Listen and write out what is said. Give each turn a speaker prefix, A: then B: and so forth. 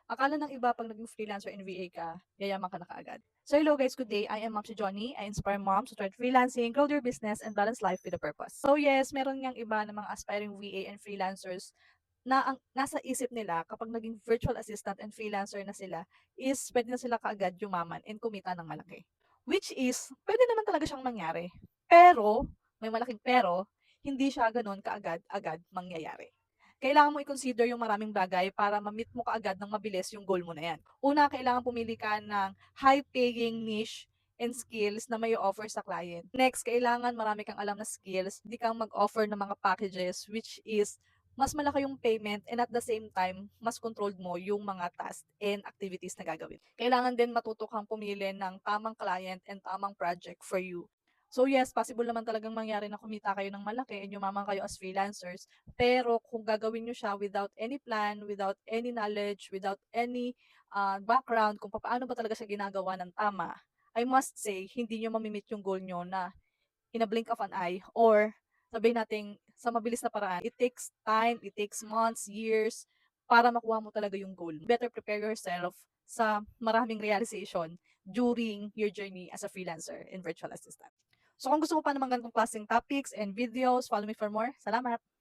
A: Akala ng iba 'pag naging freelancer and VA ka, yayaman ka na kaagad. So hello guys, good day. I am Ma'am si Johnny. I inspire moms to start freelancing, grow their business, and balance life with a purpose. So yes, meron ngang iba na mga aspiring VA and freelancers na ang nasa isip nila kapag naging virtual assistant and freelancer na sila is pwede na sila kaagad yumaman and kumita ng malaki. Which is, pwede naman talaga siyang mangyari. Pero, may malaking pero, hindi siya gano'n kaagad-agad mangyayari. Kailangan mo i-consider yung maraming bagay para ma-meet mo kaagad ng mabilis yung goal mo na yan. Una, kailangan pumili ka ng high-paying niche and skills na may offer sa client. Next, kailangan marami kang alam na skills, hindi kang mag-offer ng mga packages which is mas malaki yung payment and at the same time, mas controlled mo yung mga tasks and activities na gagawin. Kailangan din matuto kang pumili ng tamang client and tamang project for you. So yes, possible naman talagang mangyari na kumita kayo ng malaki and yumaman kayo as freelancers. Pero kung gagawin nyo siya without any plan, without any knowledge, without any background kung paano ba talaga siya ginagawa ng tama, I must say, hindi nyo mamimit yung goal nyo na in a blink of an eye or sabihin natin sa mabilis na paraan. It takes time, it takes months, years para makuha mo talaga yung goal. Better prepare yourself sa maraming realization during your journey as a freelancer and virtual assistant. So kung gusto mo pa naman ganitong klaseng topics and videos, follow me for more. Salamat!